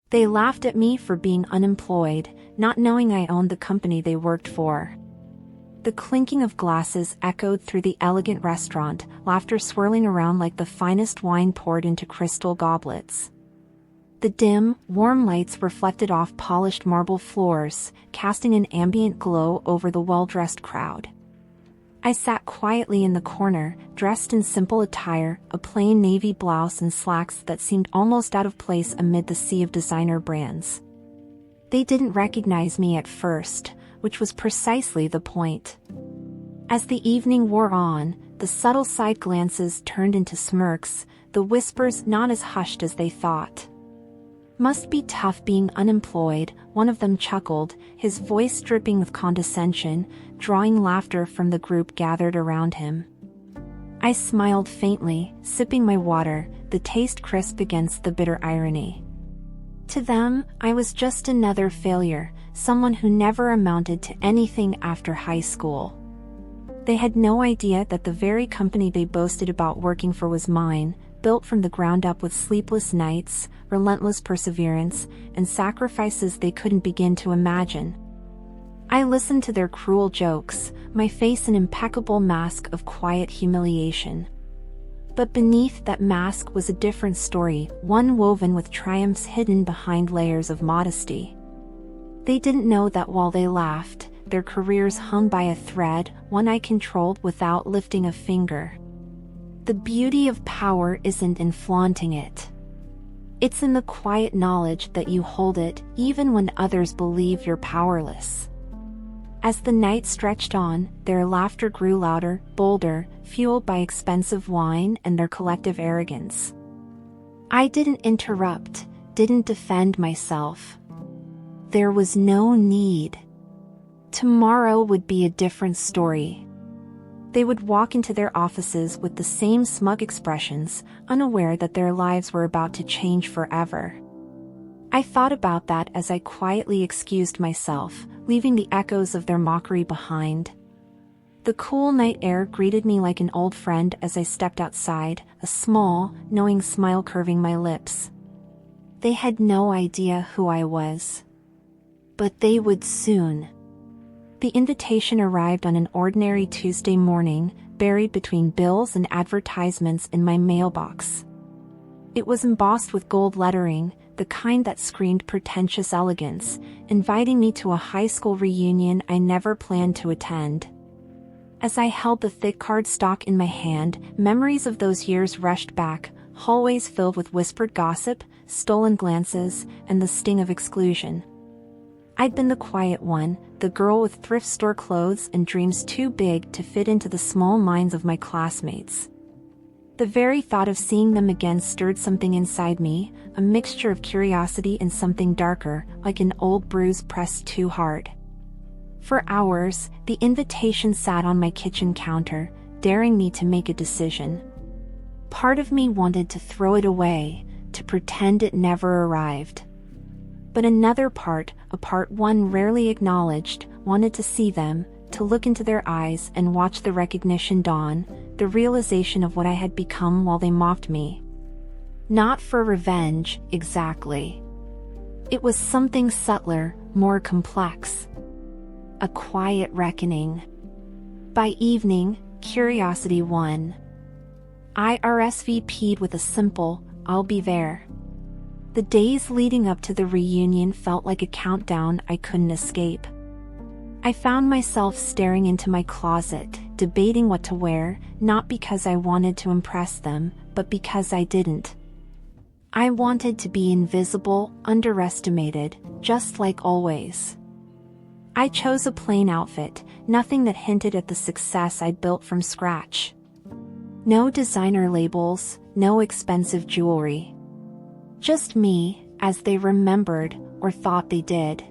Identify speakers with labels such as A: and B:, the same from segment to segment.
A: They laughed at me for being unemployed, not knowing I owned the company they worked for. The clinking of glasses echoed through the elegant restaurant, laughter swirling around like the finest wine poured into crystal goblets. The dim, warm lights reflected off polished marble floors, casting an ambient glow over the well-dressed crowd. I sat quietly in the corner, dressed in simple attire, a plain navy blouse and slacks that seemed almost out of place amid the sea of designer brands. They didn't recognize me at first, which was precisely the point. As the evening wore on, the subtle side glances turned into smirks, the whispers not as hushed as they thought. "Must be tough being unemployed," one of them chuckled, his voice dripping with condescension, drawing laughter from the group gathered around him. I smiled faintly, sipping my water, the taste crisp against the bitter irony. To them, I was just another failure, someone who never amounted to anything after high school. They had no idea that the very company they boasted about working for was mine, built from the ground up with sleepless nights, relentless perseverance, and sacrifices they couldn't begin to imagine. I listened to their cruel jokes, my face an impeccable mask of quiet humiliation. But beneath that mask was a different story, one woven with triumphs hidden behind layers of modesty. They didn't know that while they laughed, their careers hung by a thread, one I controlled without lifting a finger. The beauty of power isn't in flaunting it. It's in the quiet knowledge that you hold it, even when others believe you're powerless. As the night stretched on, their laughter grew louder, bolder, fueled by expensive wine and their collective arrogance. I didn't interrupt, didn't defend myself. There was no need. Tomorrow would be a different story. They would walk into their offices with the same smug expressions, unaware that their lives were about to change forever. I thought about that as I quietly excused myself, leaving the echoes of their mockery behind. The cool night air greeted me like an old friend as I stepped outside, a small, knowing smile curving my lips. They had no idea who I was. But they would soon. The invitation arrived on an ordinary Tuesday morning, buried between bills and advertisements in my mailbox. It was embossed with gold lettering, the kind that screamed pretentious elegance, inviting me to a high school reunion I never planned to attend. As I held the thick cardstock in my hand, memories of those years rushed back, hallways filled with whispered gossip, stolen glances, and the sting of exclusion. I'd been the quiet one, the girl with thrift store clothes and dreams too big to fit into the small minds of my classmates. The very thought of seeing them again stirred something inside me, a mixture of curiosity and something darker, like an old bruise pressed too hard. For hours, the invitation sat on my kitchen counter, daring me to make a decision. Part of me wanted to throw it away, to pretend it never arrived. But another part, a part one rarely acknowledged, wanted to see them, to look into their eyes and watch the recognition dawn, the realization of what I had become while they mocked me. Not for revenge, exactly. It was something subtler, more complex. A quiet reckoning. By evening, curiosity won. I RSVP'd with a simple, "I'll be there." The days leading up to the reunion felt like a countdown I couldn't escape. I found myself staring into my closet, debating what to wear, not because I wanted to impress them, but because I didn't. I wanted to be invisible, underestimated, just like always. I chose a plain outfit, nothing that hinted at the success I'd built from scratch. No designer labels, no expensive jewelry. Just me, as they remembered, or thought they did.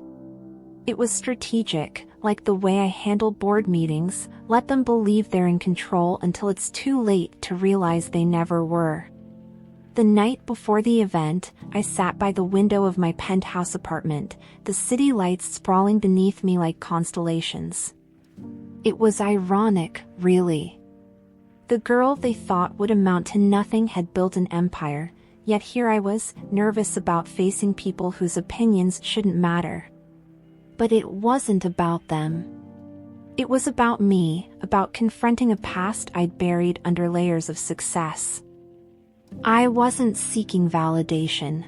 A: It was strategic, like the way I handled board meetings, let them believe they're in control until it's too late to realize they never were. The night before the event, I sat by the window of my penthouse apartment, the city lights sprawling beneath me like constellations. It was ironic, really. The girl they thought would amount to nothing had built an empire, yet here I was, nervous about facing people whose opinions shouldn't matter. But it wasn't about them. It was about me, about confronting a past I'd buried under layers of success. I wasn't seeking validation.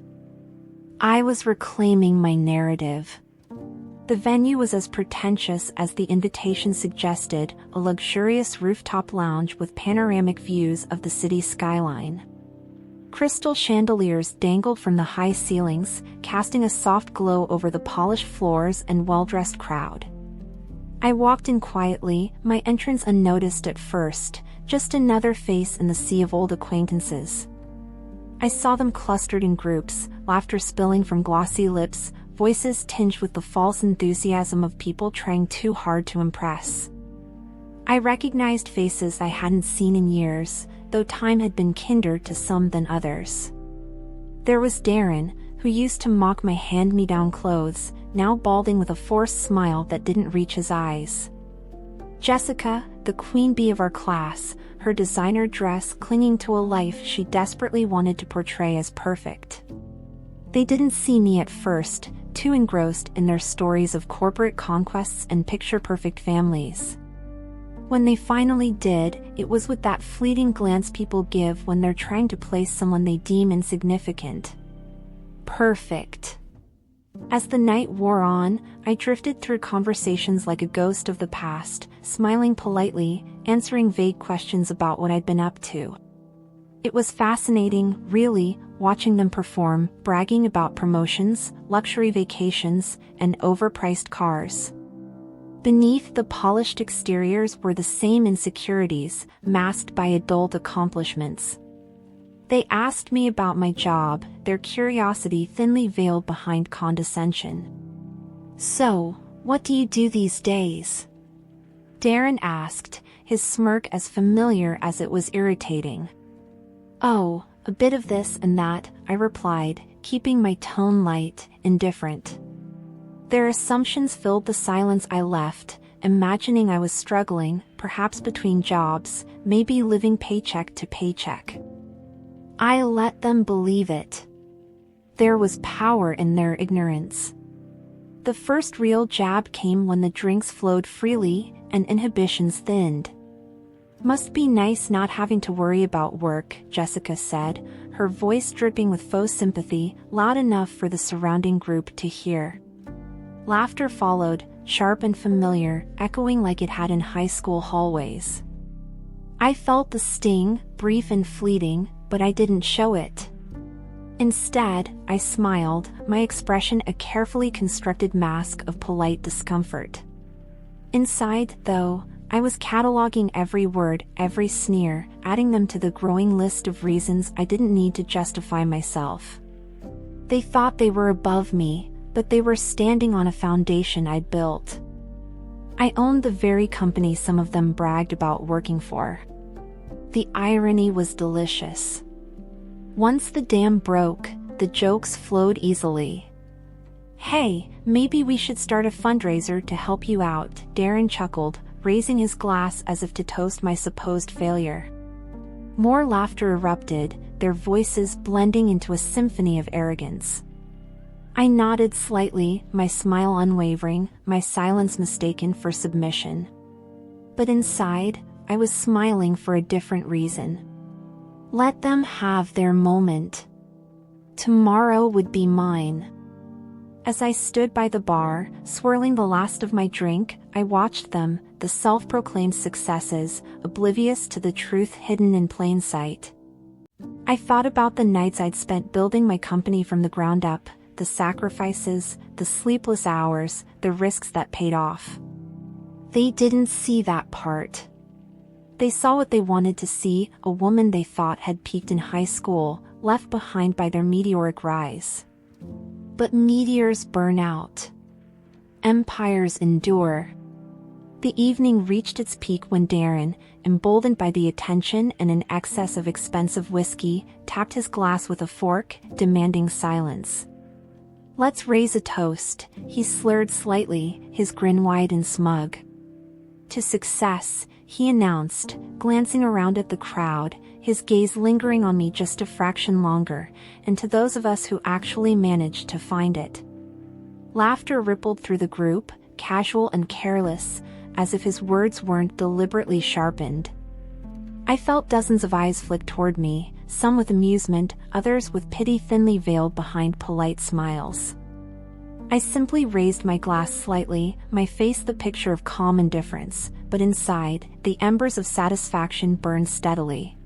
A: I was reclaiming my narrative. The venue was as pretentious as the invitation suggested, a luxurious rooftop lounge with panoramic views of the city skyline. Crystal chandeliers dangled from the high ceilings, casting a soft glow over the polished floors and well-dressed crowd. I walked in quietly, my entrance unnoticed at first, just another face in the sea of old acquaintances. I saw them clustered in groups, laughter spilling from glossy lips, voices tinged with the false enthusiasm of people trying too hard to impress. I recognized faces I hadn't seen in years, though time had been kinder to some than others. There was Darren, who used to mock my hand-me-down clothes, now balding with a forced smile that didn't reach his eyes. Jessica, the queen bee of our class, her designer dress clinging to a life she desperately wanted to portray as perfect. They didn't see me at first, too engrossed in their stories of corporate conquests and picture-perfect families. When they finally did, it was with that fleeting glance people give when they're trying to place someone they deem insignificant. Perfect. As the night wore on, I drifted through conversations like a ghost of the past, smiling politely, answering vague questions about what I'd been up to. It was fascinating, really, watching them perform, bragging about promotions, luxury vacations, and overpriced cars. Beneath the polished exteriors were the same insecurities, masked by adult accomplishments. They asked me about my job, their curiosity thinly veiled behind condescension. "So, what do you do these days?" Darren asked, his smirk as familiar as it was irritating. "Oh, a bit of this and that," I replied, keeping my tone light, indifferent. Their assumptions filled the silence I left, imagining I was struggling, perhaps between jobs, maybe living paycheck to paycheck. I let them believe it. There was power in their ignorance. The first real jab came when the drinks flowed freely and inhibitions thinned. "Must be nice not having to worry about work," Jessica said, her voice dripping with faux sympathy, loud enough for the surrounding group to hear. Laughter followed, sharp and familiar, echoing like it had in high school hallways. I felt the sting, brief and fleeting, but I didn't show it. Instead, I smiled, my expression a carefully constructed mask of polite discomfort. Inside, though, I was cataloging every word, every sneer, adding them to the growing list of reasons I didn't need to justify myself. They thought they were above me, but they were standing on a foundation I'd built. I owned the very company some of them bragged about working for. The irony was delicious. Once the dam broke, the jokes flowed easily. "Hey, maybe we should start a fundraiser to help you out," Darren chuckled, raising his glass as if to toast my supposed failure. More laughter erupted, their voices blending into a symphony of arrogance. I nodded slightly, my smile unwavering, my silence mistaken for submission. But inside, I was smiling for a different reason. Let them have their moment. Tomorrow would be mine. As I stood by the bar, swirling the last of my drink, I watched them, the self-proclaimed successes, oblivious to the truth hidden in plain sight. I thought about the nights I'd spent building my company from the ground up, the sacrifices, the sleepless hours, the risks that paid off. They didn't see that part. They saw what they wanted to see, a woman they thought had peaked in high school, left behind by their meteoric rise. But meteors burn out. Empires endure. The evening reached its peak when Darren, emboldened by the attention and an excess of expensive whiskey, tapped his glass with a fork, demanding silence. "Let's raise a toast," he slurred slightly, his grin wide and smug. "To success," he announced, glancing around at the crowd, his gaze lingering on me just a fraction longer, and to those of us who actually managed to find it. Laughter rippled through the group, casual and careless, as if his words weren't deliberately sharpened. I felt dozens of eyes flick toward me, some with amusement, others with pity thinly veiled behind polite smiles. I simply raised my glass slightly, my face the picture of calm indifference, but inside, the embers of satisfaction burned steadily.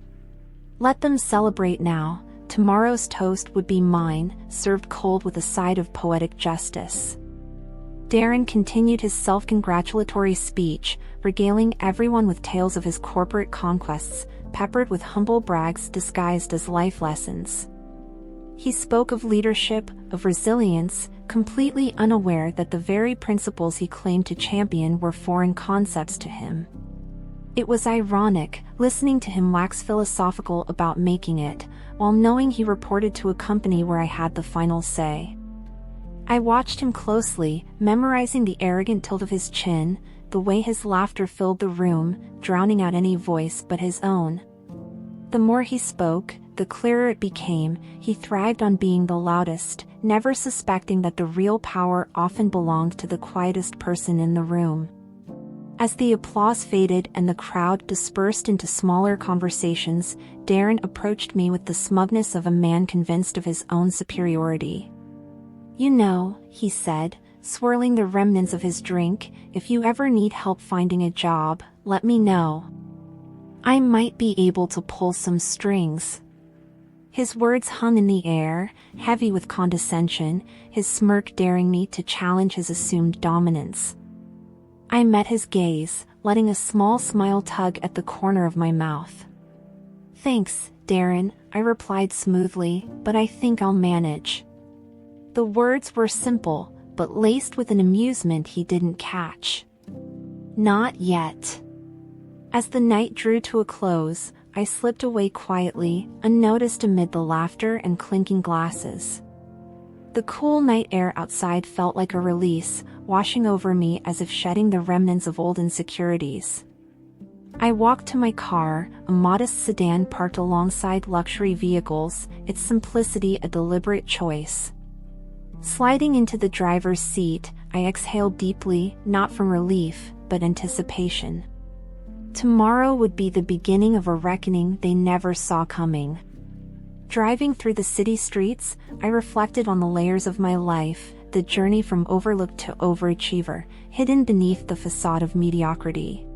A: Let them celebrate now. Tomorrow's toast would be mine, served cold with a side of poetic justice. Darren continued his self-congratulatory speech, regaling everyone with tales of his corporate conquests, peppered with humble brags disguised as life lessons. He spoke of leadership, of resilience, completely unaware that the very principles he claimed to champion were foreign concepts to him. It was ironic, listening to him wax philosophical about making it, while knowing he reported to a company where I had the final say. I watched him closely, memorizing the arrogant tilt of his chin, the way his laughter filled the room, drowning out any voice but his own. The more he spoke, the clearer it became, he thrived on being the loudest, never suspecting that the real power often belonged to the quietest person in the room. As the applause faded and the crowd dispersed into smaller conversations, Darren approached me with the smugness of a man convinced of his own superiority. "You know," he said, swirling the remnants of his drink, "if you ever need help finding a job, let me know. I might be able to pull some strings." His words hung in the air, heavy with condescension, his smirk daring me to challenge his assumed dominance. I met his gaze, letting a small smile tug at the corner of my mouth. "Thanks, Darren," I replied smoothly, "but I think I'll manage." The words were simple, but laced with an amusement he didn't catch. "Not yet." As the night drew to a close, I slipped away quietly, unnoticed amid the laughter and clinking glasses. The cool night air outside felt like a release, washing over me as if shedding the remnants of old insecurities. I walked to my car, a modest sedan parked alongside luxury vehicles, its simplicity a deliberate choice. Sliding into the driver's seat, I exhaled deeply, not from relief, but anticipation. Tomorrow would be the beginning of a reckoning they never saw coming. Driving through the city streets, I reflected on the layers of my life, the journey from overlooked to overachiever, hidden beneath the facade of mediocrity.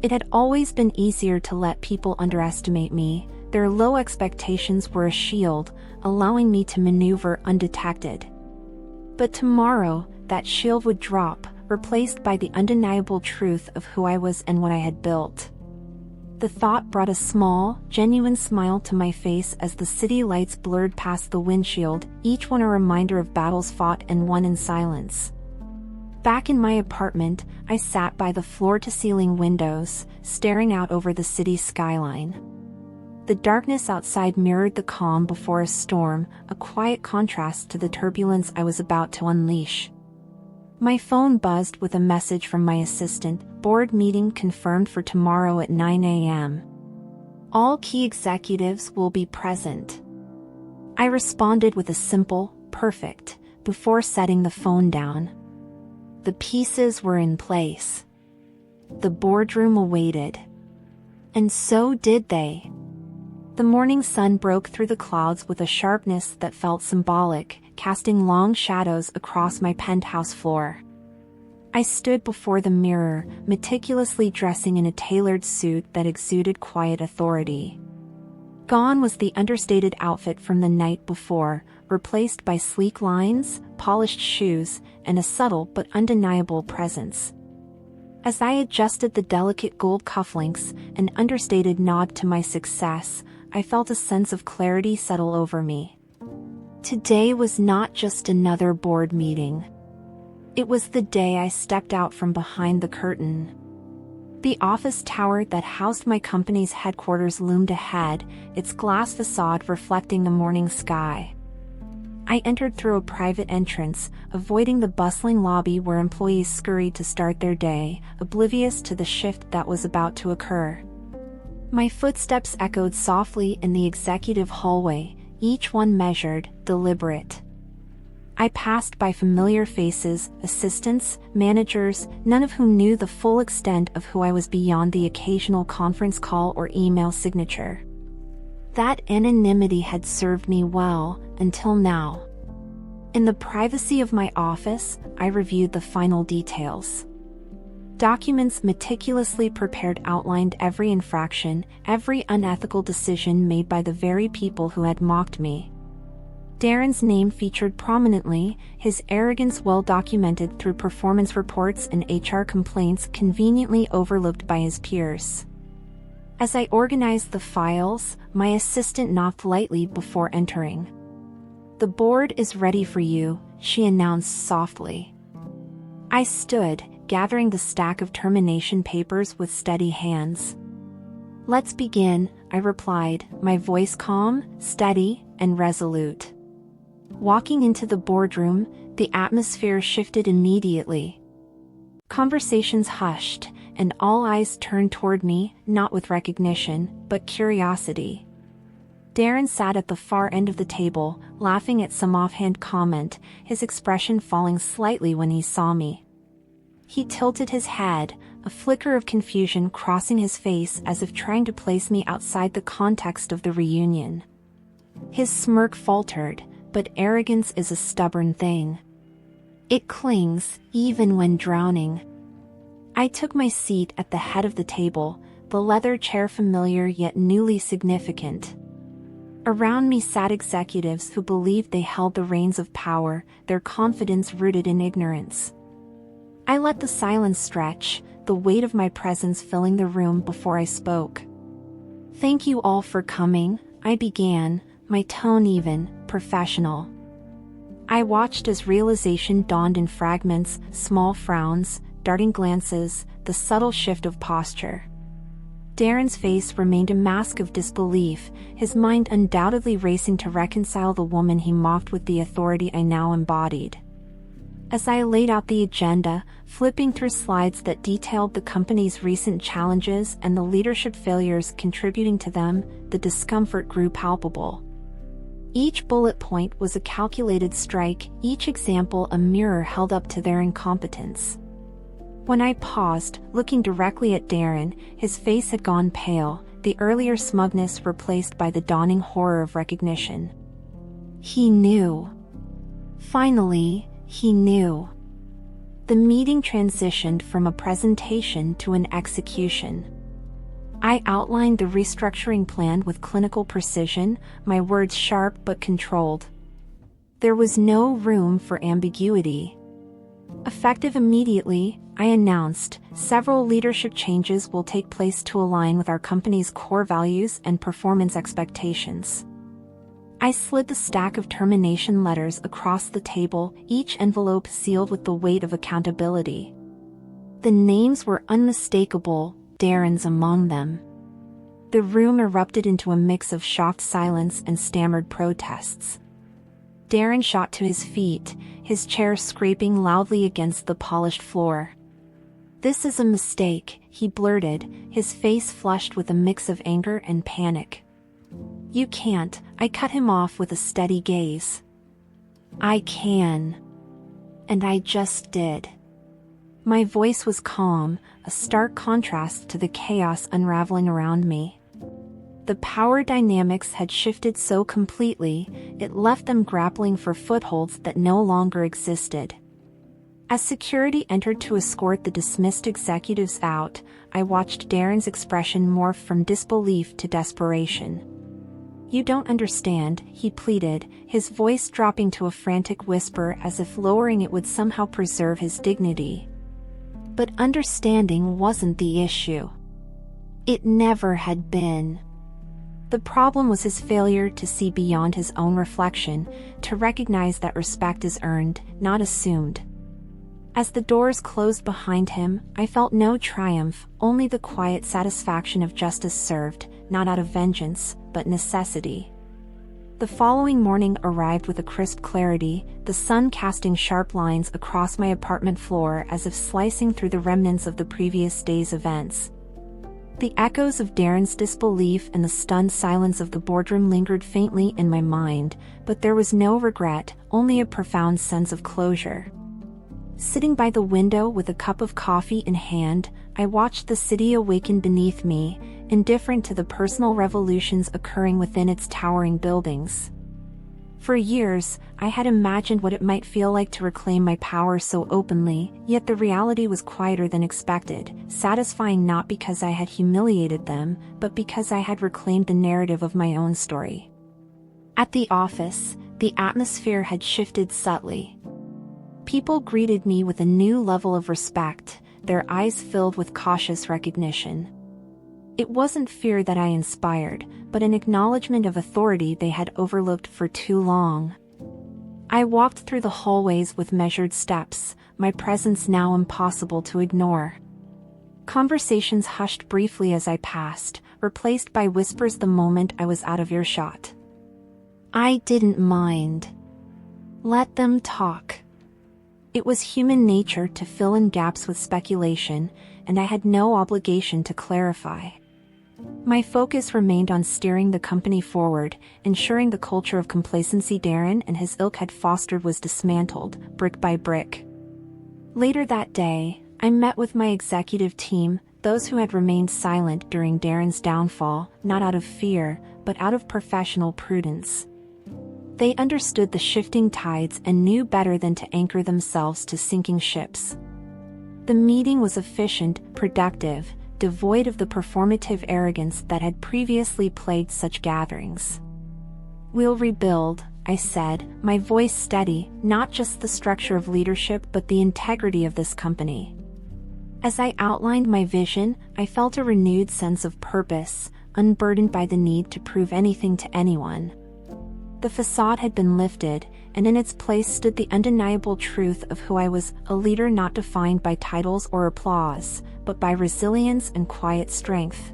A: It had always been easier to let people underestimate me. Their low expectations were a shield, allowing me to maneuver undetected. But tomorrow, that shield would drop, replaced by the undeniable truth of who I was and what I had built. The thought brought a small, genuine smile to my face as the city lights blurred past the windshield, each one a reminder of battles fought and won in silence. Back in my apartment, I sat by the floor-to-ceiling windows, staring out over the city skyline. The darkness outside mirrored the calm before a storm, a quiet contrast to the turbulence I was about to unleash. My phone buzzed with a message from my assistant, "Board meeting confirmed for tomorrow at 9 a.m. All key executives will be present." I responded with a simple, "Perfect," before setting the phone down. The pieces were in place. The boardroom awaited. And so did they. The morning sun broke through the clouds with a sharpness that felt symbolic, casting long shadows across my penthouse floor. I stood before the mirror, meticulously dressing in a tailored suit that exuded quiet authority. Gone was the understated outfit from the night before, replaced by sleek lines, polished shoes, and a subtle but undeniable presence. As I adjusted the delicate gold cufflinks, an understated nod to my success, I felt a sense of clarity settle over me. Today was not just another board meeting. It was the day I stepped out from behind the curtain. The office tower that housed my company's headquarters loomed ahead, its glass facade reflecting the morning sky. I entered through a private entrance, avoiding the bustling lobby where employees scurried to start their day, oblivious to the shift that was about to occur. My footsteps echoed softly in the executive hallway, each one measured, deliberate. I passed by familiar faces, assistants, managers, none of whom knew the full extent of who I was beyond the occasional conference call or email signature. That anonymity had served me well, until now. In the privacy of my office, I reviewed the final details. Documents meticulously prepared outlined every infraction, every unethical decision made by the very people who had mocked me. Darren's name featured prominently, his arrogance well documented through performance reports and HR complaints conveniently overlooked by his peers. As I organized the files, my assistant knocked lightly before entering. "The board is ready for you," she announced softly. I stood, gathering the stack of termination papers with steady hands. "Let's begin," I replied, my voice calm, steady, and resolute. Walking into the boardroom, the atmosphere shifted immediately. Conversations hushed, and all eyes turned toward me, not with recognition, but curiosity. Darren sat at the far end of the table, laughing at some offhand comment, his expression falling slightly when he saw me. He tilted his head, a flicker of confusion crossing his face as if trying to place me outside the context of the reunion. His smirk faltered, but arrogance is a stubborn thing. It clings, even when drowning. I took my seat at the head of the table, the leather chair familiar yet newly significant. Around me sat executives who believed they held the reins of power, their confidence rooted in ignorance. I let the silence stretch, the weight of my presence filling the room before I spoke. "Thank you all for coming," I began, my tone even, professional. I watched as realization dawned in fragments, small frowns, darting glances, the subtle shift of posture. Darren's face remained a mask of disbelief, his mind undoubtedly racing to reconcile the woman he mocked with the authority I now embodied. As I laid out the agenda, flipping through slides that detailed the company's recent challenges and the leadership failures contributing to them, the discomfort grew palpable. Each bullet point was a calculated strike, each example a mirror held up to their incompetence. When I paused, looking directly at Darren, his face had gone pale, the earlier smugness replaced by the dawning horror of recognition. He knew. Finally, he knew. The meeting transitioned from a presentation to an execution. I outlined the restructuring plan with clinical precision, my words sharp but controlled. There was no room for ambiguity. Effective immediately, I announced, several leadership changes will take place to align with our company's core values and performance expectations. I slid the stack of termination letters across the table, each envelope sealed with the weight of accountability. The names were unmistakable, Darren's among them. The room erupted into a mix of shocked silence and stammered protests. Darren shot to his feet, his chair scraping loudly against the polished floor. "This is a mistake," he blurted, his face flushed with a mix of anger and panic. "You can't," I cut him off with a steady gaze. "I can." And I just did. My voice was calm, a stark contrast to the chaos unraveling around me. The power dynamics had shifted so completely, it left them grappling for footholds that no longer existed. As security entered to escort the dismissed executives out, I watched Darren's expression morph from disbelief to desperation. "You don't understand," he pleaded, his voice dropping to a frantic whisper as if lowering it would somehow preserve his dignity. But understanding wasn't the issue. It never had been. The problem was his failure to see beyond his own reflection, to recognize that respect is earned, not assumed. As the doors closed behind him, I felt no triumph, only the quiet satisfaction of justice served, not out of vengeance, but necessity. The following morning arrived with a crisp clarity, the sun casting sharp lines across my apartment floor as if slicing through the remnants of the previous day's events. The echoes of Darren's disbelief and the stunned silence of the boardroom lingered faintly in my mind, but there was no regret, only a profound sense of closure. Sitting by the window with a cup of coffee in hand, I watched the city awaken beneath me, indifferent to the personal revolutions occurring within its towering buildings. For years, I had imagined what it might feel like to reclaim my power so openly, yet the reality was quieter than expected, satisfying not because I had humiliated them, but because I had reclaimed the narrative of my own story. At the office, the atmosphere had shifted subtly. People greeted me with a new level of respect, their eyes filled with cautious recognition. It wasn't fear that I inspired, but an acknowledgement of authority they had overlooked for too long. I walked through the hallways with measured steps, my presence now impossible to ignore. Conversations hushed briefly as I passed, replaced by whispers the moment I was out of earshot. I didn't mind. Let them talk. It was human nature to fill in gaps with speculation, and I had no obligation to clarify. My focus remained on steering the company forward, ensuring the culture of complacency Darren and his ilk had fostered was dismantled, brick by brick. Later that day, I met with my executive team, those who had remained silent during Darren's downfall, not out of fear, but out of professional prudence. They understood the shifting tides and knew better than to anchor themselves to sinking ships. The meeting was efficient, productive, devoid of the performative arrogance that had previously plagued such gatherings. We'll rebuild, I said, my voice steady, not just the structure of leadership but the integrity of this company. As I outlined my vision, I felt a renewed sense of purpose, unburdened by the need to prove anything to anyone. The facade had been lifted, and in its place stood the undeniable truth of who I was, a leader not defined by titles or applause, but by resilience and quiet strength.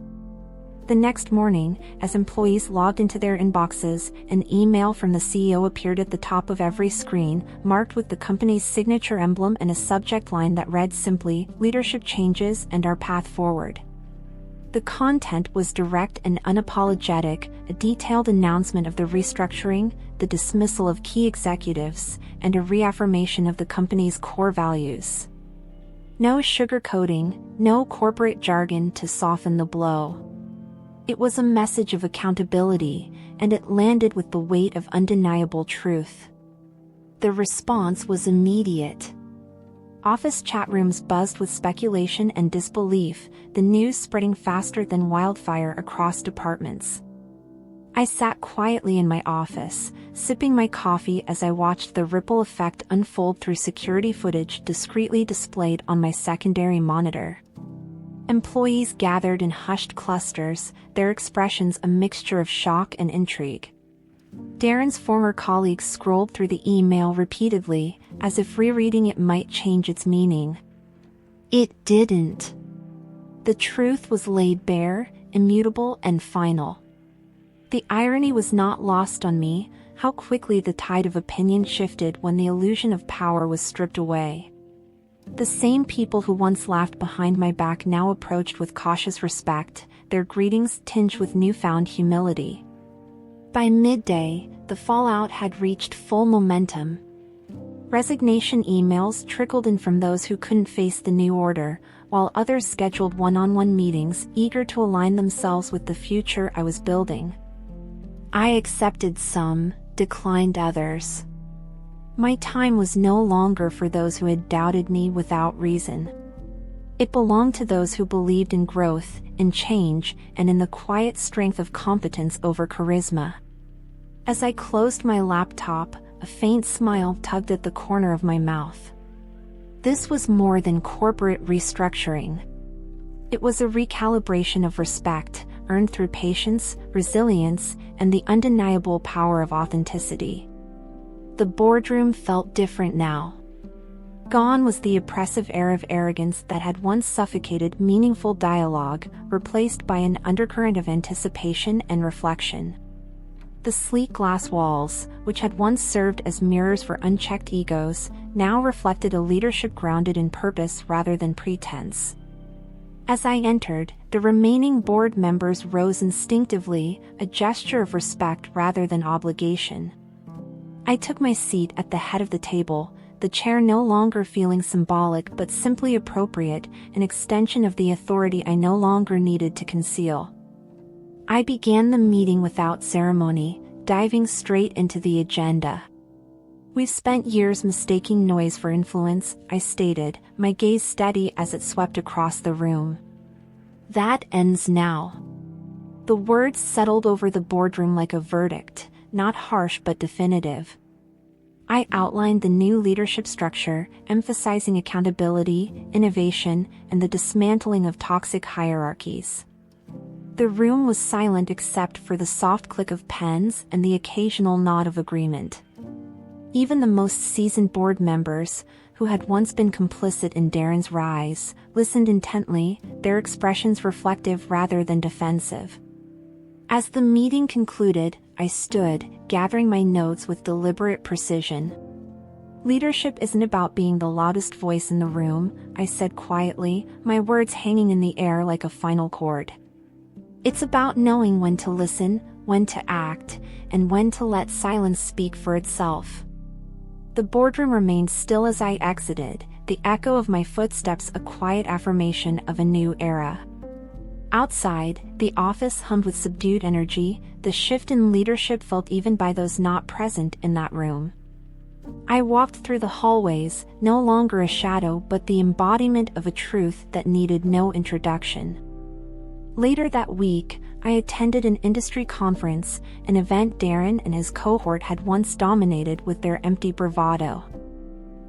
A: The next morning, as employees logged into their inboxes, an email from the CEO appeared at the top of every screen, marked with the company's signature emblem and a subject line that read simply, "Leadership Changes and Our Path Forward." The content was direct and unapologetic, a detailed announcement of the restructuring, the dismissal of key executives, and a reaffirmation of the company's core values. No sugarcoating, no corporate jargon to soften the blow. It was a message of accountability, and it landed with the weight of undeniable truth. The response was immediate. Office chat rooms buzzed with speculation and disbelief, the news spreading faster than wildfire across departments. I sat quietly in my office, sipping my coffee as I watched the ripple effect unfold through security footage discreetly displayed on my secondary monitor. Employees gathered in hushed clusters, their expressions a mixture of shock and intrigue. Darren's former colleagues scrolled through the email repeatedly, as if rereading it might change its meaning. It didn't. The truth was laid bare, immutable and final. The irony was not lost on me, how quickly the tide of opinion shifted when the illusion of power was stripped away. The same people who once laughed behind my back now approached with cautious respect, their greetings tinged with newfound humility. By midday, the fallout had reached full momentum. Resignation emails trickled in from those who couldn't face the new order, while others scheduled one-on-one meetings, eager to align themselves with the future I was building. I accepted some, declined others. My time was no longer for those who had doubted me without reason. It belonged to those who believed in growth, in change, and in the quiet strength of competence over charisma. As I closed my laptop, a faint smile tugged at the corner of my mouth. This was more than corporate restructuring. It was a recalibration of respect, earned through patience, resilience, and the undeniable power of authenticity. The boardroom felt different now. Gone was the oppressive air of arrogance that had once suffocated meaningful dialogue, replaced by an undercurrent of anticipation and reflection. The sleek glass walls, which had once served as mirrors for unchecked egos, now reflected a leadership grounded in purpose rather than pretense. As I entered, the remaining board members rose instinctively, a gesture of respect rather than obligation. I took my seat at the head of the table, the chair no longer feeling symbolic but simply appropriate, an extension of the authority I no longer needed to conceal. I began the meeting without ceremony, diving straight into the agenda. "We've spent years mistaking noise for influence," I stated, my gaze steady as it swept across the room. "That ends now." The words settled over the boardroom like a verdict, not harsh but definitive. I outlined the new leadership structure, emphasizing accountability, innovation, and the dismantling of toxic hierarchies. The room was silent except for the soft click of pens and the occasional nod of agreement. Even the most seasoned board members, who had once been complicit in Darren's rise, listened intently, their expressions reflective rather than defensive. As the meeting concluded, I stood, gathering my notes with deliberate precision. "Leadership isn't about being the loudest voice in the room," I said quietly, my words hanging in the air like a final chord. "It's about knowing when to listen, when to act, and when to let silence speak for itself." The boardroom remained still as I exited, the echo of my footsteps a quiet affirmation of a new era. Outside, the office hummed with subdued energy, the shift in leadership felt even by those not present in that room. I walked through the hallways, no longer a shadow but the embodiment of a truth that needed no introduction. Later that week, I attended an industry conference, an event Darren and his cohort had once dominated with their empty bravado.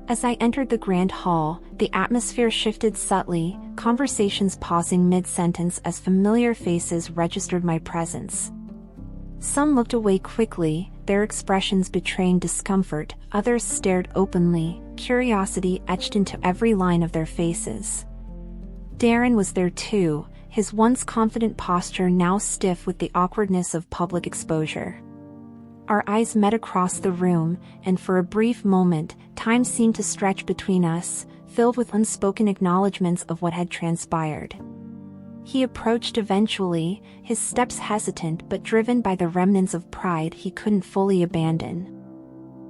A: As I entered the grand hall, the atmosphere shifted subtly, conversations pausing mid-sentence as familiar faces registered my presence. Some looked away quickly, their expressions betraying discomfort, others stared openly, curiosity etched into every line of their faces. Darren was there too, his once confident posture now stiff with the awkwardness of public exposure. Our eyes met across the room, and for a brief moment, time seemed to stretch between us, filled with unspoken acknowledgments of what had transpired. He approached eventually, his steps hesitant but driven by the remnants of pride he couldn't fully abandon.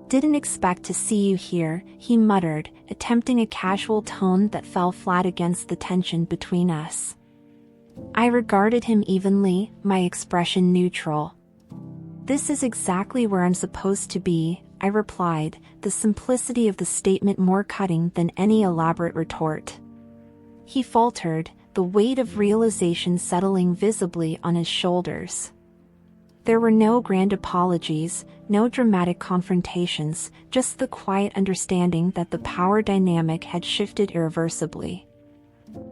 A: "Didn't expect to see you here," he muttered, attempting a casual tone that fell flat against the tension between us. I regarded him evenly, my expression neutral. "This is exactly where I'm supposed to be," I replied, the simplicity of the statement more cutting than any elaborate retort. He faltered, the weight of realization settling visibly on his shoulders. There were no grand apologies, no dramatic confrontations, just the quiet understanding that the power dynamic had shifted irreversibly.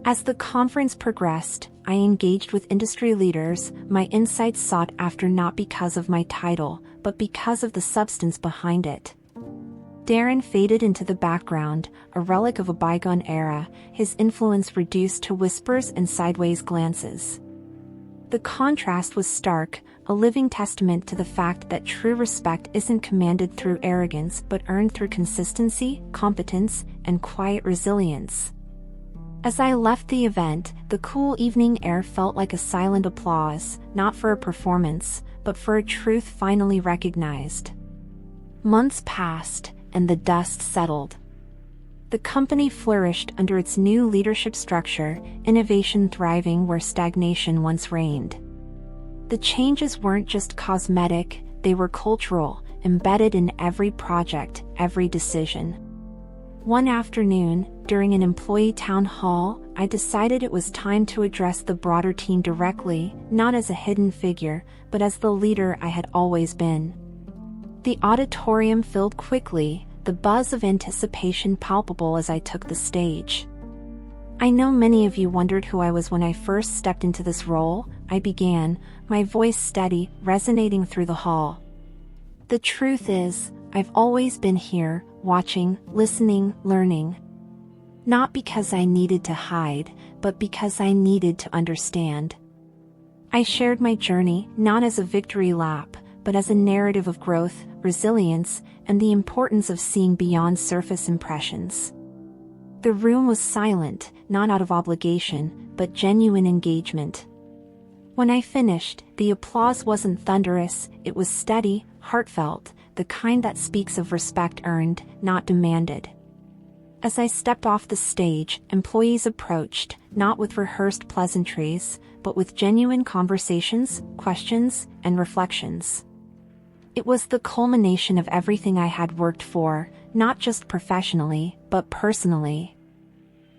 A: As the conference progressed, I engaged with industry leaders, my insights sought after not because of my title, but because of the substance behind it. Darren faded into the background, a relic of a bygone era, his influence reduced to whispers and sideways glances. The contrast was stark, a living testament to the fact that true respect isn't commanded through arrogance but earned through consistency, competence, and quiet resilience. As I left the event, the cool evening air felt like a silent applause, not for a performance, but for a truth finally recognized. Months passed, and the dust settled. The company flourished under its new leadership structure, innovation thriving where stagnation once reigned. The changes weren't just cosmetic, they were cultural, embedded in every project, every decision. One afternoon, during an employee town hall, I decided it was time to address the broader team directly, not as a hidden figure, but as the leader I had always been. The auditorium filled quickly, the buzz of anticipation palpable as I took the stage. "I know many of you wondered who I was when I first stepped into this role," I began, my voice steady, resonating through the hall. "The truth is, I've always been here, watching, listening, learning. Not because I needed to hide, but because I needed to understand." I shared my journey, not as a victory lap, but as a narrative of growth, resilience, and the importance of seeing beyond surface impressions. The room was silent, not out of obligation, but genuine engagement. When I finished, the applause wasn't thunderous, it was steady, heartfelt, the kind that speaks of respect earned, not demanded. As I stepped off the stage, employees approached, not with rehearsed pleasantries, but with genuine conversations, questions, and reflections. It was the culmination of everything I had worked for, not just professionally, but personally.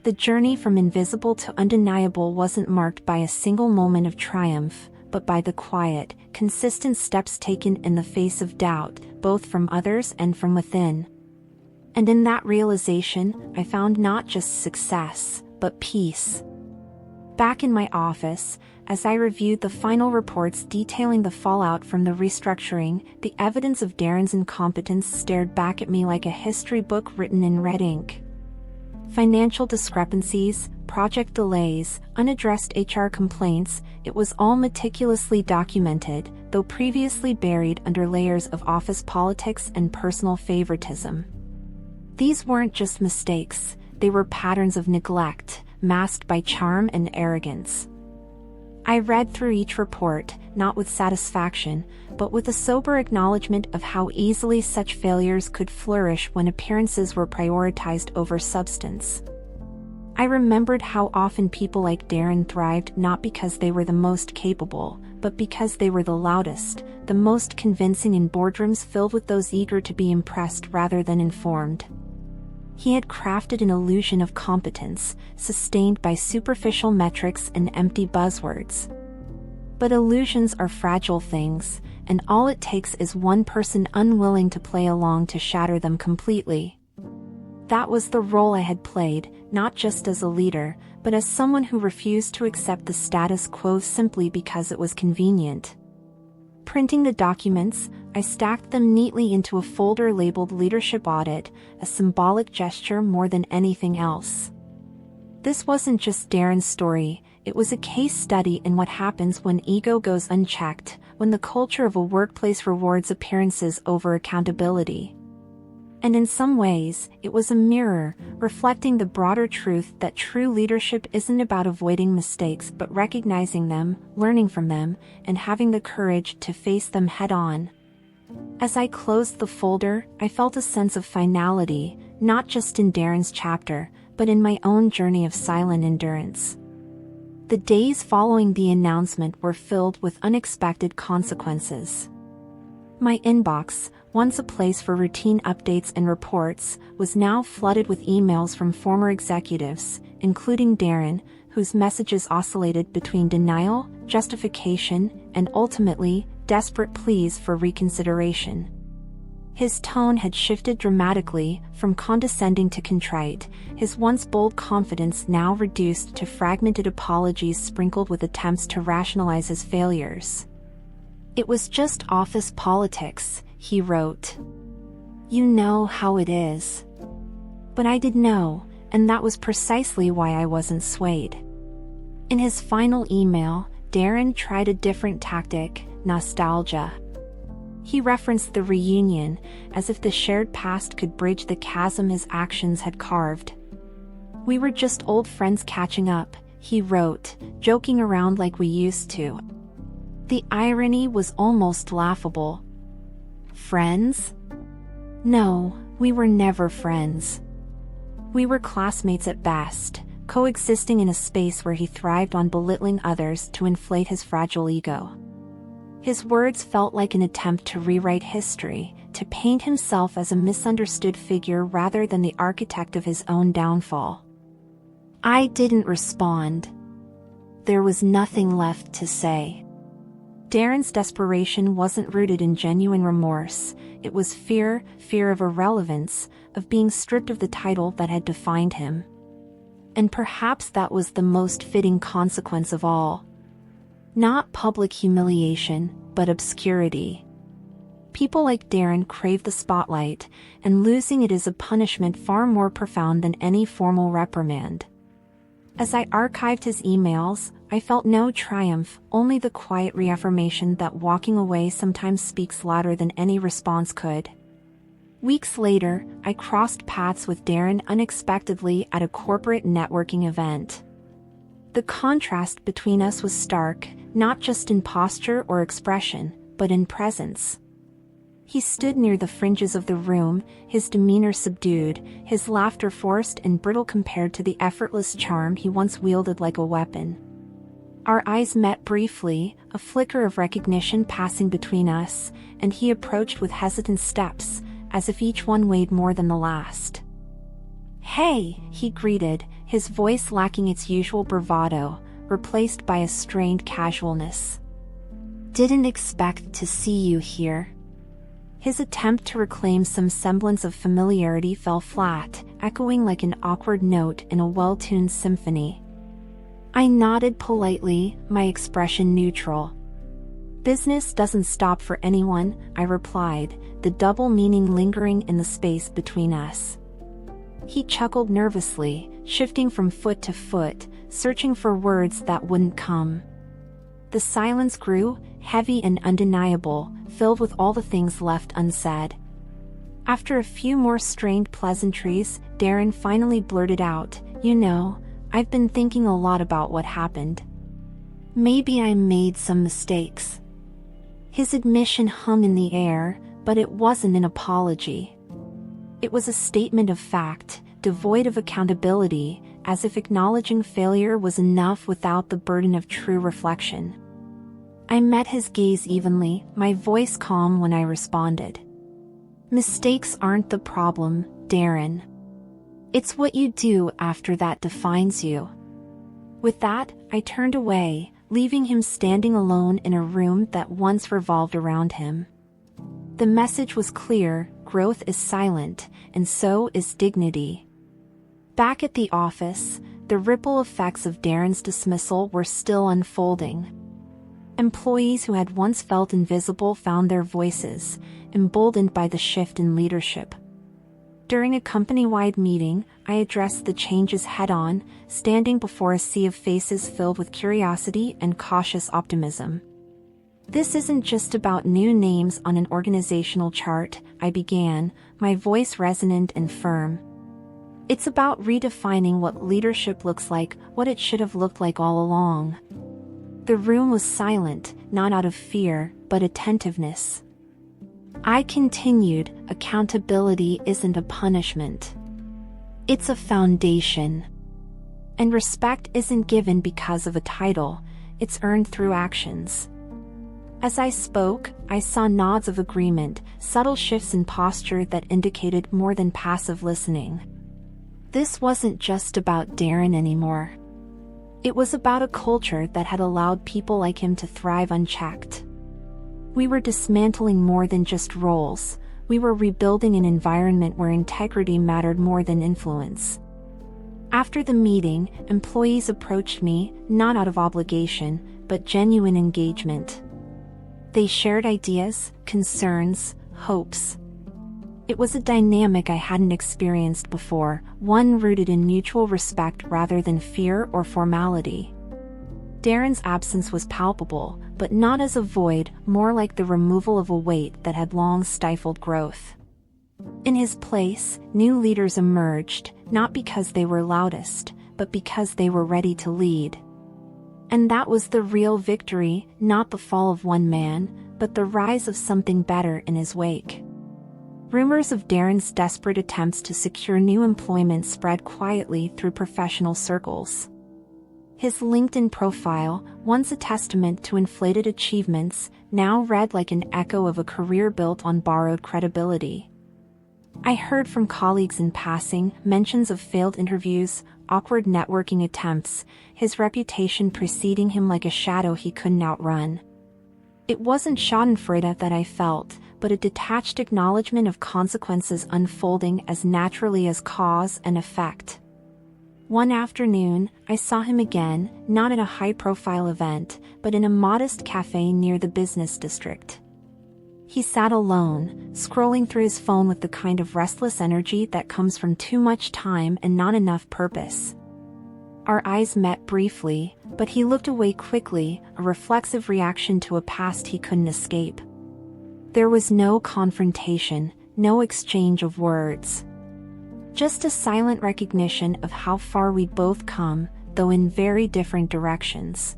A: The journey from invisible to undeniable wasn't marked by a single moment of triumph, but by the quiet, consistent steps taken in the face of doubt, both from others and from within. And in that realization, I found not just success, but peace. Back in my office, as I reviewed the final reports detailing the fallout from the restructuring, the evidence of Darren's incompetence stared back at me like a history book written in red ink. Financial discrepancies, project delays, unaddressed HR complaints, it was all meticulously documented, though previously buried under layers of office politics and personal favoritism. These weren't just mistakes, they were patterns of neglect, masked by charm and arrogance. I read through each report, not with satisfaction, but with a sober acknowledgement of how easily such failures could flourish when appearances were prioritized over substance. I remembered how often people like Darren thrived not because they were the most capable, but because they were the loudest, the most convincing in boardrooms filled with those eager to be impressed rather than informed. He had crafted an illusion of competence, sustained by superficial metrics and empty buzzwords. But illusions are fragile things, and all it takes is one person unwilling to play along to shatter them completely. That was the role I had played, not just as a leader, but as someone who refused to accept the status quo simply because it was convenient. Printing the documents, I stacked them neatly into a folder labeled Leadership Audit, a symbolic gesture more than anything else. This wasn't just Darren's story, it was a case study in what happens when ego goes unchecked, when the culture of a workplace rewards appearances over accountability. And in some ways, it was a mirror, reflecting the broader truth that true leadership isn't about avoiding mistakes but recognizing them, learning from them, and having the courage to face them head-on. As I closed the folder, I felt a sense of finality, not just in Darren's chapter, but in my own journey of silent endurance. The days following the announcement were filled with unexpected consequences. My inbox, once a place for routine updates and reports, was now flooded with emails from former executives, including Darren, whose messages oscillated between denial, justification, and ultimately, desperate pleas for reconsideration. His tone had shifted dramatically, from condescending to contrite, his once bold confidence now reduced to fragmented apologies sprinkled with attempts to rationalize his failures. "It was just office politics," he wrote. "You know how it is." But I did know, and that was precisely why I wasn't swayed. In his final email, Darren tried a different tactic: nostalgia. He referenced the reunion, as if the shared past could bridge the chasm his actions had carved. "We were just old friends catching up," he wrote, joking around like we used to. The irony was almost laughable. Friends? No, we were never friends. We were classmates at best, coexisting in a space where he thrived on belittling others to inflate his fragile ego. His words felt like an attempt to rewrite history, to paint himself as a misunderstood figure rather than the architect of his own downfall. I didn't respond. There was nothing left to say. Darren's desperation wasn't rooted in genuine remorse, it was fear of irrelevance, of being stripped of the title that had defined him. And perhaps that was the most fitting consequence of all. Not public humiliation, but obscurity. People like Darren crave the spotlight, and losing it is a punishment far more profound than any formal reprimand. As I archived his emails, I felt no triumph, only the quiet reaffirmation that walking away sometimes speaks louder than any response could. Weeks later, I crossed paths with Darren unexpectedly at a corporate networking event. The contrast between us was stark, not just in posture or expression, but in presence. He stood near the fringes of the room, his demeanor subdued, his laughter forced and brittle compared to the effortless charm he once wielded like a weapon. Our eyes met briefly, a flicker of recognition passing between us, and he approached with hesitant steps, as if each one weighed more than the last. "Hey," he greeted, his voice lacking its usual bravado, replaced by a strained casualness. "Didn't expect to see you here." His attempt to reclaim some semblance of familiarity fell flat, echoing like an awkward note in a well-tuned symphony. I nodded politely, my expression neutral. "Business doesn't stop for anyone," I replied, the double meaning lingering in the space between us. He chuckled nervously, shifting from foot to foot, searching for words that wouldn't come. The silence grew, heavy and undeniable, filled with all the things left unsaid. After a few more strained pleasantries, Darren finally blurted out, "You know, I've been thinking a lot about what happened. Maybe I made some mistakes." His admission hung in the air, but it wasn't an apology. It was a statement of fact, devoid of accountability, as if acknowledging failure was enough without the burden of true reflection. I met his gaze evenly, my voice calm when I responded. "Mistakes aren't the problem, Darren. It's what you do after that defines you." With that, I turned away, leaving him standing alone in a room that once revolved around him. The message was clear: growth is silent, and so is dignity. Back at the office, the ripple effects of Darren's dismissal were still unfolding. Employees who had once felt invisible found their voices, emboldened by the shift in leadership. During a company-wide meeting, I addressed the changes head-on, standing before a sea of faces filled with curiosity and cautious optimism. "This isn't just about new names on an organizational chart," I began, my voice resonant and firm. "It's about redefining what leadership looks like, what it should have looked like all along." The room was silent, not out of fear, but attentiveness. I continued, "Accountability isn't a punishment. It's a foundation. And respect isn't given because of a title, it's earned through actions." As I spoke, I saw nods of agreement, subtle shifts in posture that indicated more than passive listening. This wasn't just about Darren anymore. It was about a culture that had allowed people like him to thrive unchecked. We were dismantling more than just roles, we were rebuilding an environment where integrity mattered more than influence. After the meeting, employees approached me, not out of obligation, but genuine engagement. They shared ideas, concerns, hopes. It was a dynamic I hadn't experienced before, one rooted in mutual respect rather than fear or formality. Darren's absence was palpable, but not as a void, more like the removal of a weight that had long stifled growth. In his place, new leaders emerged, not because they were loudest, but because they were ready to lead. And that was the real victory, not the fall of one man, but the rise of something better in his wake. Rumors of Darren's desperate attempts to secure new employment spread quietly through professional circles. His LinkedIn profile, once a testament to inflated achievements, now read like an echo of a career built on borrowed credibility. I heard from colleagues in passing, mentions of failed interviews, awkward networking attempts, his reputation preceding him like a shadow he couldn't outrun. It wasn't schadenfreude that I felt, but a detached acknowledgement of consequences unfolding as naturally as cause and effect. One afternoon, I saw him again, not at a high-profile event, but in a modest cafe near the business district. He sat alone, scrolling through his phone with the kind of restless energy that comes from too much time and not enough purpose. Our eyes met briefly, but he looked away quickly, a reflexive reaction to a past he couldn't escape. There was no confrontation, no exchange of words. Just a silent recognition of how far we'd both come, though in very different directions.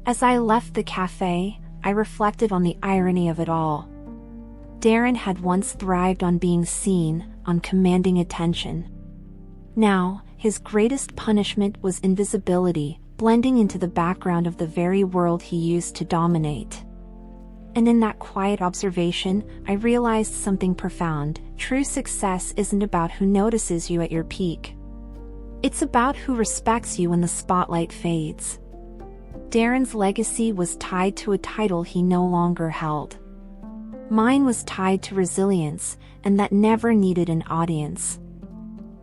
A: As I left the cafe, I reflected on the irony of it all. Darren had once thrived on being seen, on commanding attention. Now, his greatest punishment was invisibility, blending into the background of the very world he used to dominate. And in that quiet observation, I realized something profound. True success isn't about who notices you at your peak. It's about who respects you when the spotlight fades. Darren's legacy was tied to a title he no longer held. Mine was tied to resilience, and that never needed an audience.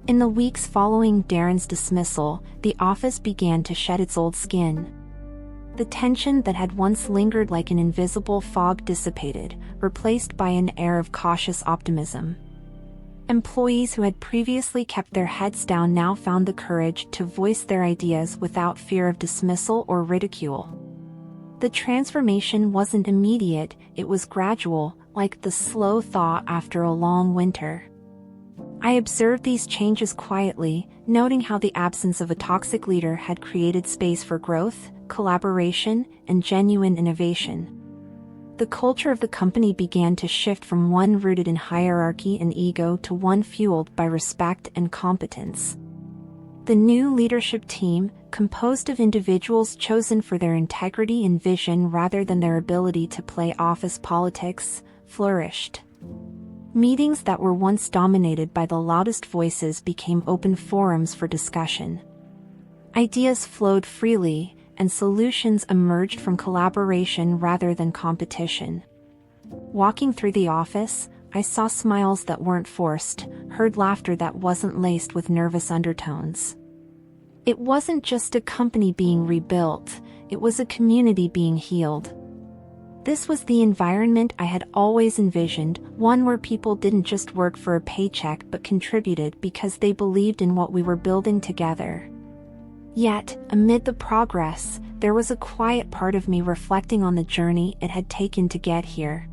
A: In the weeks following Darren's dismissal, the office began to shed its old skin. The tension that had once lingered like an invisible fog dissipated, replaced by an air of cautious optimism. Employees who had previously kept their heads down now found the courage to voice their ideas without fear of dismissal or ridicule. The transformation wasn't immediate, it was gradual, like the slow thaw after a long winter. I observed these changes quietly, noting how the absence of a toxic leader had created space for growth, collaboration, and genuine innovation. The culture of the company began to shift from one rooted in hierarchy and ego to one fueled by respect and competence. The new leadership team, composed of individuals chosen for their integrity and vision rather than their ability to play office politics, flourished. Meetings that were once dominated by the loudest voices became open forums for discussion. Ideas flowed freely, and solutions emerged from collaboration rather than competition. Walking through the office, I saw smiles that weren't forced, heard laughter that wasn't laced with nervous undertones. It wasn't just a company being rebuilt, it was a community being healed. This was the environment I had always envisioned, one where people didn't just work for a paycheck but contributed because they believed in what we were building together. Yet, amid the progress, there was a quiet part of me reflecting on the journey it had taken to get here.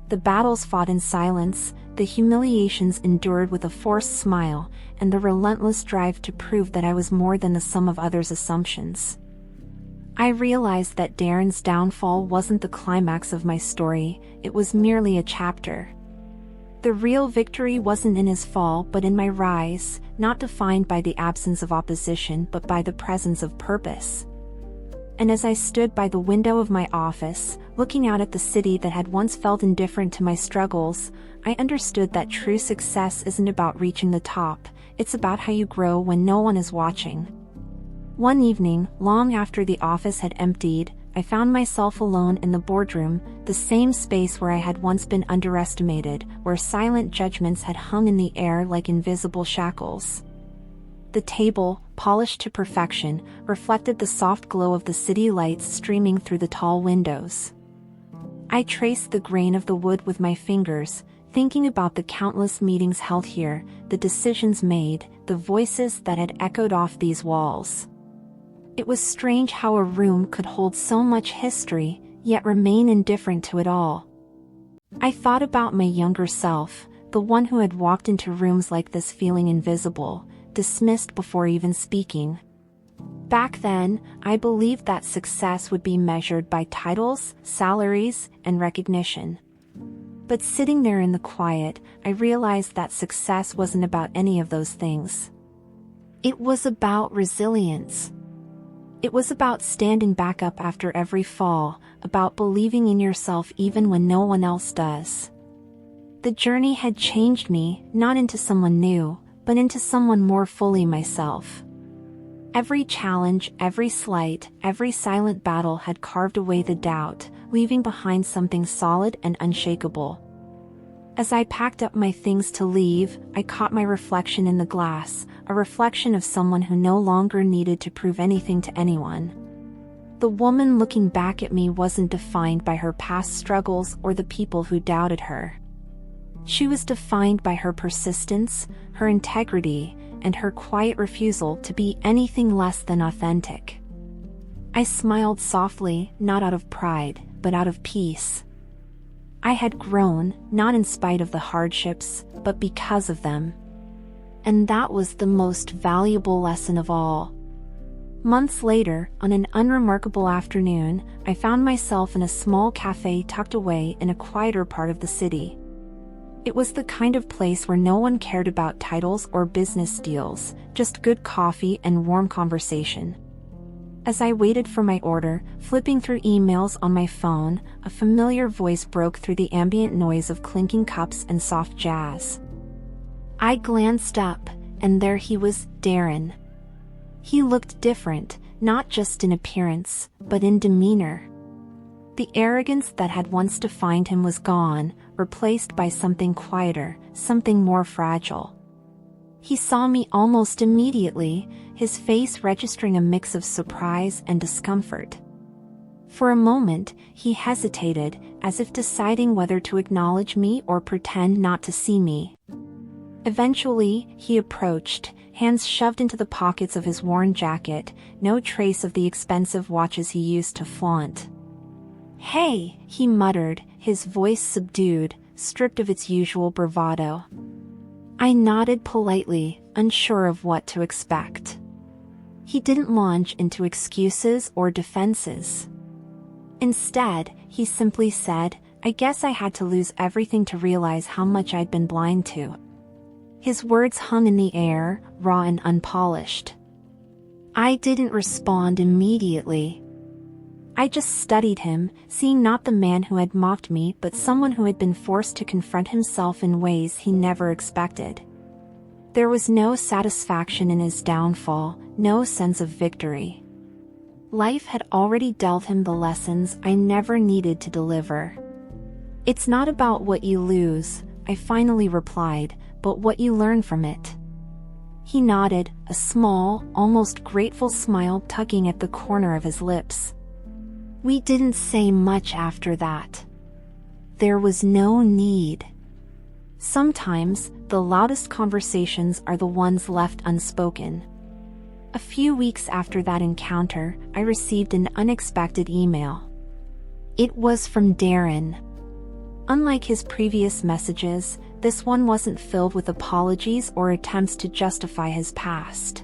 A: The battles fought in silence, the humiliations endured with a forced smile, and the relentless drive to prove that I was more than the sum of others' assumptions. I realized that Darren's downfall wasn't the climax of my story, it was merely a chapter. The real victory wasn't in his fall but in my rise, not defined by the absence of opposition but by the presence of purpose. And as I stood by the window of my office, looking out at the city that had once felt indifferent to my struggles, I understood that true success isn't about reaching the top, it's about how you grow when no one is watching. One evening, long after the office had emptied, I found myself alone in the boardroom, the same space where I had once been underestimated, where silent judgments had hung in the air like invisible shackles. The table, polished to perfection, reflected the soft glow of the city lights streaming through the tall windows. I traced the grain of the wood with my fingers, thinking about the countless meetings held here, the decisions made, the voices that had echoed off these walls. It was strange how a room could hold so much history, yet remain indifferent to it all. I thought about my younger self, the one who had walked into rooms like this feeling invisible, dismissed before even speaking. Back then, I believed that success would be measured by titles, salaries, and recognition. But sitting there in the quiet, I realized that success wasn't about any of those things. It was about resilience. It was about standing back up after every fall, about believing in yourself even when no one else does. The journey had changed me, not into someone new, but into someone more fully myself. Every challenge, every slight, every silent battle had carved away the doubt, leaving behind something solid and unshakable. As I packed up my things to leave, I caught my reflection in the glass, a reflection of someone who no longer needed to prove anything to anyone. The woman looking back at me wasn't defined by her past struggles or the people who doubted her. She was defined by her persistence, her integrity, and her quiet refusal to be anything less than authentic. I smiled softly, not out of pride, but out of peace. I had grown, not in spite of the hardships, but because of them. And that was the most valuable lesson of all. Months later, on an unremarkable afternoon, I found myself in a small cafe tucked away in a quieter part of the city. It was the kind of place where no one cared about titles or business deals, just good coffee and warm conversation. As I waited for my order, flipping through emails on my phone, a familiar voice broke through the ambient noise of clinking cups and soft jazz. I glanced up, and there he was, Darren. He looked different, not just in appearance, but in demeanor. The arrogance that had once defined him was gone, replaced by something quieter, something more fragile. He saw me almost immediately, his face registering a mix of surprise and discomfort. For a moment, he hesitated, as if deciding whether to acknowledge me or pretend not to see me. Eventually, he approached, hands shoved into the pockets of his worn jacket, no trace of the expensive watches he used to flaunt. "Hey," he muttered, his voice subdued, stripped of its usual bravado. I nodded politely, unsure of what to expect. He didn't launch into excuses or defenses. Instead, he simply said, "I guess I had to lose everything to realize how much I'd been blind to." His words hung in the air, raw and unpolished. I didn't respond immediately. I just studied him, seeing not the man who had mocked me but someone who had been forced to confront himself in ways he never expected. There was no satisfaction in his downfall, no sense of victory. Life had already dealt him the lessons I never needed to deliver. "It's not about what you lose," I finally replied, "but what you learn from it." He nodded, a small, almost grateful smile tugging at the corner of his lips. We didn't say much after that. There was no need. Sometimes, the loudest conversations are the ones left unspoken. A few weeks after that encounter, I received an unexpected email. It was from Darren. Unlike his previous messages, this one wasn't filled with apologies or attempts to justify his past.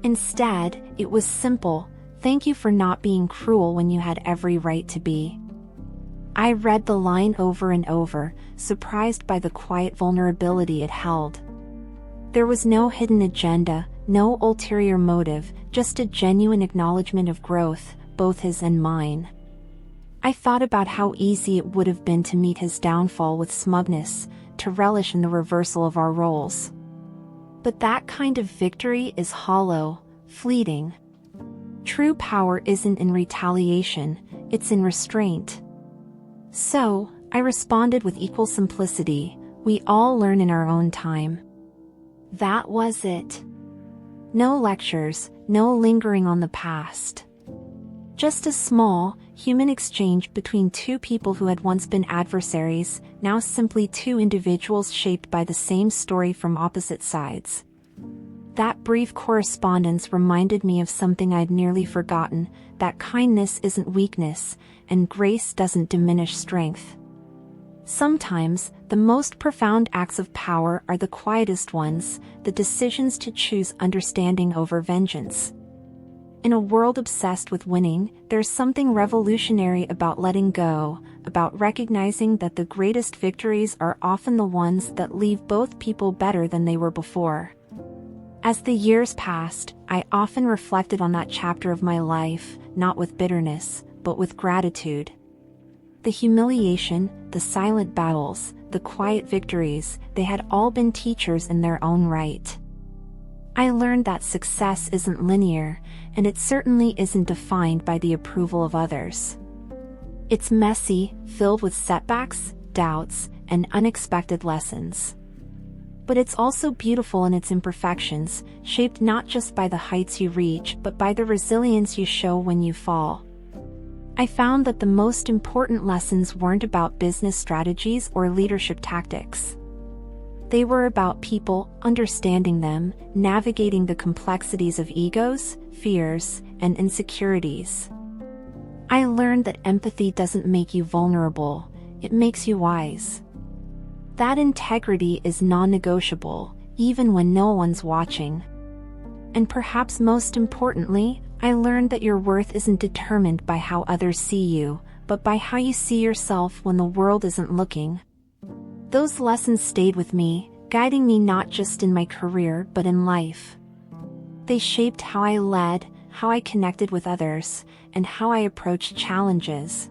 A: Instead, it was simple: "Thank you for not being cruel when you had every right to be." I read the line over and over, surprised by the quiet vulnerability it held. There was no hidden agenda, no ulterior motive, just a genuine acknowledgement of growth, both his and mine. I thought about how easy it would have been to meet his downfall with smugness, to relish in the reversal of our roles. But that kind of victory is hollow, fleeting. True power isn't in retaliation, it's in restraint. So, I responded with equal simplicity: "We all learn in our own time." That was it. No lectures, no lingering on the past. Just a small, human exchange between two people who had once been adversaries, now simply two individuals shaped by the same story from opposite sides. That brief correspondence reminded me of something I'd nearly forgotten: that kindness isn't weakness, and grace doesn't diminish strength. Sometimes, the most profound acts of power are the quietest ones, the decisions to choose understanding over vengeance. In a world obsessed with winning, there's something revolutionary about letting go, about recognizing that the greatest victories are often the ones that leave both people better than they were before. As the years passed, I often reflected on that chapter of my life, not with bitterness, but with gratitude. The humiliation, the silent battles, the quiet victories, they had all been teachers in their own right. I learned that success isn't linear, and it certainly isn't defined by the approval of others. It's messy, filled with setbacks, doubts, and unexpected lessons. But it's also beautiful in its imperfections, shaped not just by the heights you reach but by the resilience you show when you fall. I found that the most important lessons weren't about business strategies or leadership tactics. They were about people, understanding them, navigating the complexities of egos, fears, and insecurities. I learned that empathy doesn't make you vulnerable, it makes you wise. That integrity is non-negotiable, even when no one's watching. And perhaps most importantly, I learned that your worth isn't determined by how others see you, but by how you see yourself when the world isn't looking. Those lessons stayed with me, guiding me not just in my career but in life. They shaped how I led, how I connected with others, and how I approached challenges.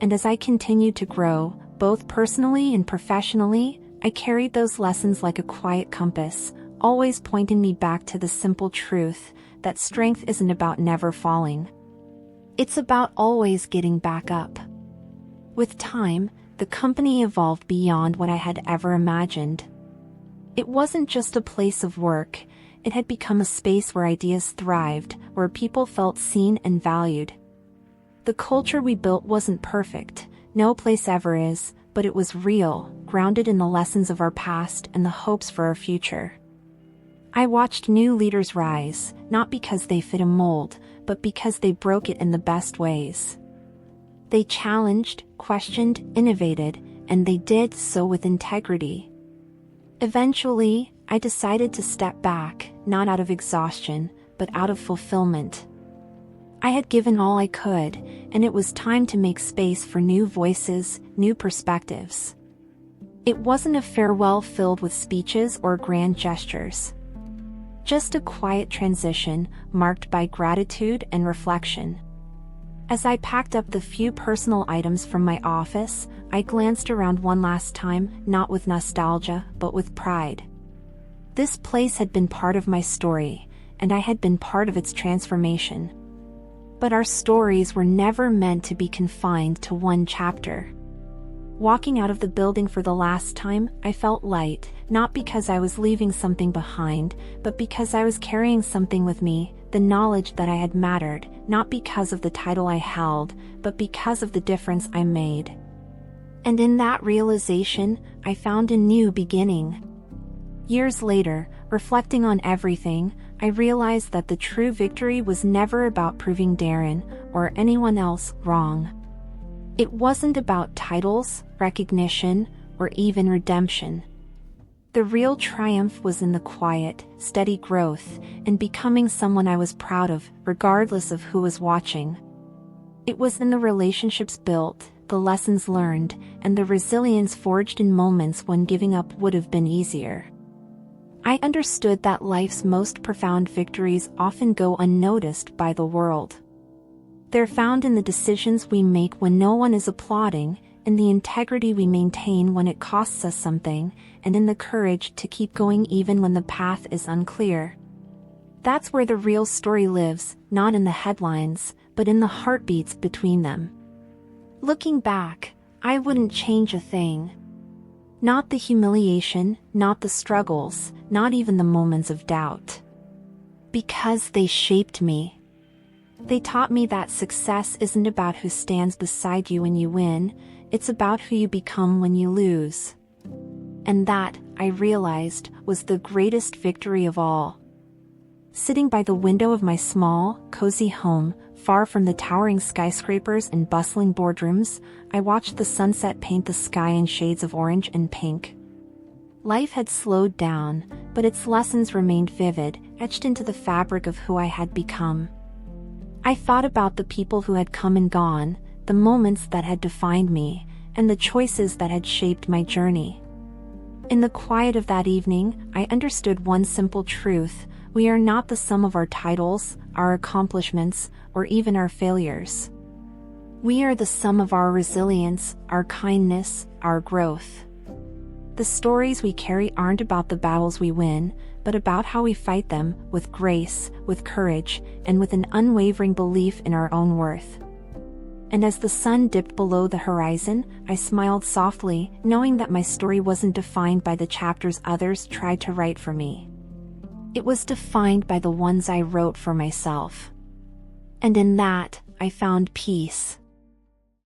A: And as I continued to grow, both personally and professionally, I carried those lessons like a quiet compass, always pointing me back to the simple truth that strength isn't about never falling. It's about always getting back up. With time, the company evolved beyond what I had ever imagined. It wasn't just a place of work, it had become a space where ideas thrived, where people felt seen and valued. The culture we built wasn't perfect, no place ever is, but it was real, grounded in the lessons of our past and the hopes for our future. I watched new leaders rise, not because they fit a mold, but because they broke it in the best ways. They challenged, questioned, innovated, and they did so with integrity. Eventually, I decided to step back, not out of exhaustion, but out of fulfillment. I had given all I could, and it was time to make space for new voices, new perspectives. It wasn't a farewell filled with speeches or grand gestures. Just a quiet transition, marked by gratitude and reflection. As I packed up the few personal items from my office, I glanced around one last time, not with nostalgia, but with pride. This place had been part of my story, and I had been part of its transformation. But our stories were never meant to be confined to one chapter. Walking out of the building for the last time, I felt light, not because I was leaving something behind, but because I was carrying something with me, the knowledge that I had mattered, not because of the title I held, but because of the difference I made. And in that realization, I found a new beginning. Years later, reflecting on everything, I realized that the true victory was never about proving Darren, or anyone else, wrong. It wasn't about titles, recognition, or even redemption. The real triumph was in the quiet, steady growth, and becoming someone I was proud of, regardless of who was watching. It was in the relationships built, the lessons learned, and the resilience forged in moments when giving up would have been easier. I understood that life's most profound victories often go unnoticed by the world. They're found in the decisions we make when no one is applauding, in the integrity we maintain when it costs us something, and in the courage to keep going even when the path is unclear. That's where the real story lives, not in the headlines, but in the heartbeats between them. Looking back, I wouldn't change a thing. Not the humiliation, not the struggles, not even the moments of doubt. Because they shaped me. They taught me that success isn't about who stands beside you when you win, it's about who you become when you lose. And that, I realized, was the greatest victory of all. Sitting by the window of my small, cozy home, far from the towering skyscrapers and bustling boardrooms, I watched the sunset paint the sky in shades of orange and pink. Life had slowed down, but its lessons remained vivid, etched into the fabric of who I had become. I thought about the people who had come and gone, the moments that had defined me, and the choices that had shaped my journey. In the quiet of that evening, I understood one simple truth: we are not the sum of our titles, our accomplishments, or even our failures. We are the sum of our resilience, our kindness, our growth. The stories we carry aren't about the battles we win, but about how we fight them, with grace, with courage, and with an unwavering belief in our own worth. And as the sun dipped below the horizon, I smiled softly, knowing that my story wasn't defined by the chapters others tried to write for me. It was defined by the ones I wrote for myself. And in that, I found peace.